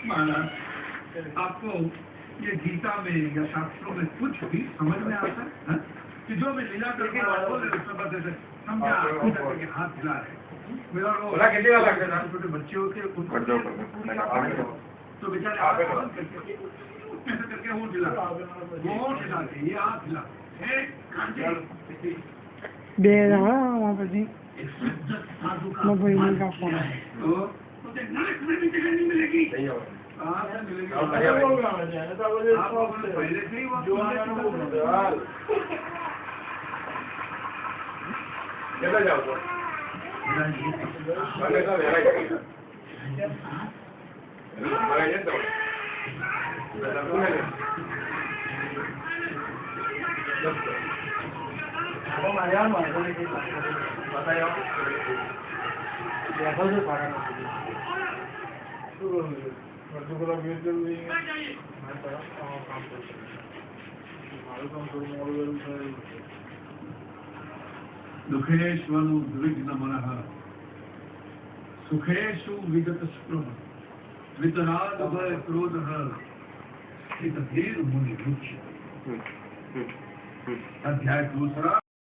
महाराज, आपको ये गीता में या शास्त्रों में कुछ भी समझ में आता है कि जो भी लीला करके समझा हाथ हिला रहे छोटे बच्चे होते तो बेचारे ऐसा करके वो हिलाते ये हाथ हिलाते वहाँ पर जी मोबाइल का फोन तो नरक में भी जगह नहीं मिलेगी। पहले से ही वो दुखेषु विघ्न मनः सुखेषु विगत स्पृह वितराग भय क्रोध धीर मुनि मुख्य। अध्याय 2